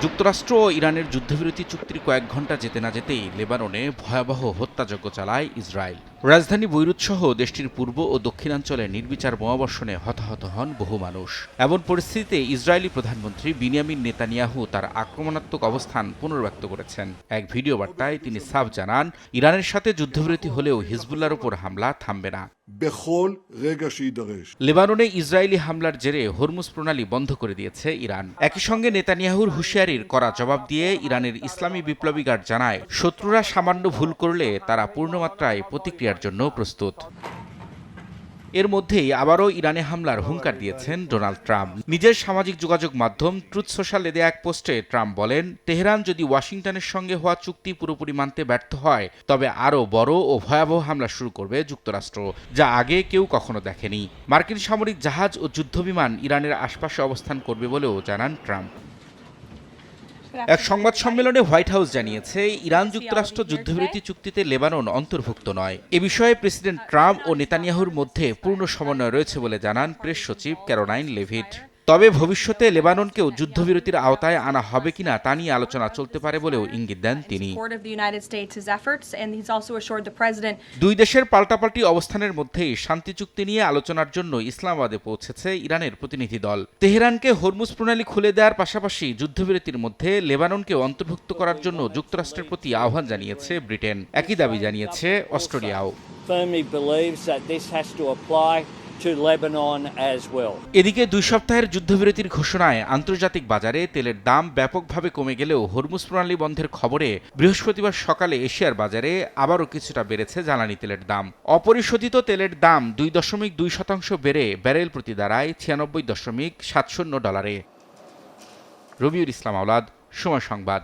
যুক্তরাষ্ট্র ও ইরানের যুদ্ধবিরতি চুক্তির কয়েক ঘণ্টা যেতে না যেতেই লেবাননে ভয়াবহ হত্যাযজ্ঞ চালায় ইসরায়েল। রাজধানী বৈরুত সহ দেশটির পূর্ব ও দক্ষিণাঞ্চলে নির্বিচার বোমাবর্ষণে হতাহত হন বহু মানুষ। এমন পরিস্থিতিতে ইসরায়েলি প্রধানমন্ত্রী বিনিয়ামিন নেতানিয়াহু তার আক্রমণাত্মক অবস্থান পুনর্ব্যক্ত করেছেন। এক ভিডিও বার্তায় তিনি সাফ জানান, ইরানের সাথে যুদ্ধবিরতি হলেও হিজবুল্লাহর উপর হামলা থামবে না। লেবাননে ইসরায়েলি হামলার জেরে হরমুজ প্রণালী বন্ধ করে দিয়েছে ইরান। একই সঙ্গে নেতানিয়াহুর হুঁশিয়ারির কড়া জবাব দিয়ে ইরানের ইসলামী বিপ্লবী গার্ড জানায়, শত্রুরা সামান্য ভুল করলে তারা পূর্ণমাত্রায় প্রতিক্রিয়ার জন্য প্রস্তুত। এর মধ্যেই আবারও ইরানে হামলার হুঙ্কার দিয়েছেন ডোনাল্ড ট্রাম্প। নিজের সামাজিক যোগাযোগ মাধ্যম ট্রুথ সোশ্যালে দেয়া এক পোস্টে ট্রাম্প বলেন, তেহরান যদি ওয়াশিংটনের সঙ্গে হওয়া চুক্তি পুরোপুরি মানতে ব্যর্থ হয়, তবে আরও বড় ও ভয়াবহ হামলা শুরু করবে যুক্তরাষ্ট্র, যা আগে কেউ কখনো দেখেনি। মার্কিন সামরিক জাহাজ ও যুদ্ধবিমান ইরানের আশপাশে অবস্থান করবে বলেও জানান ট্রাম্প। এক সংবাদ সম্মেলনে হোয়াইট হাউস জানিয়েছে, ইরান যুক্তরাষ্ট্র যুদ্ধবিরতি চুক্তিতে লেবানন অন্তর্ভুক্ত নয়। এ বিষয়ে প্রেসিডেন্ট ট্রাম্প ও নেতানিয়াহুর মধ্যে পূর্ণ সমন্বয় রয়েছে বলে জানান প্রেস সচিব ক্যারোলাইন লেভিট। তবে ভবিষ্যতে লেবাননকেও যুদ্ধবিরতির আওতায় আনা হবে কিনা তা নিয়ে আলোচনা চলতে পারে বলেও ইঙ্গিত দেন তিনি। দুই দেশের পাল্টাপাল্টি অবস্থানের মধ্যেই শান্তি চুক্তি নিয়ে আলোচনার জন্য ইসলামাবাদে পৌঁছেছে ইরানের প্রতিনিধি দল। তেহরানকে হরমুজ প্রণালী খুলে দেওয়ার পাশাপাশি যুদ্ধবিরতির মধ্যে লেবাননকেও অন্তর্ভুক্ত করার জন্য যুক্তরাষ্ট্রের প্রতি আহ্বান জানিয়েছে ব্রিটেন। একই দাবি জানিয়েছে অস্ট্রেলিয়াও। এদিকে 2 সপ্তাহের যুদ্ধবিরতির ঘোষণায় আন্তর্জাতিক বাজারে তেলের দাম ব্যাপকভাবে কমে গেলেও হরমুজ প্রণালী বন্ধের খবরে বৃহস্পতিবার সকালে এশিয়ার বাজারে আবারও কিছুটা বেড়েছে জ্বালানি তেলের দাম। অপরিশোধিত তেলের দাম 2.2% বেড়ে ব্যারেল প্রতি দাঁড়ায় $96.70। রবিউল ইসলাম আওলাদ, সময় সংবাদ।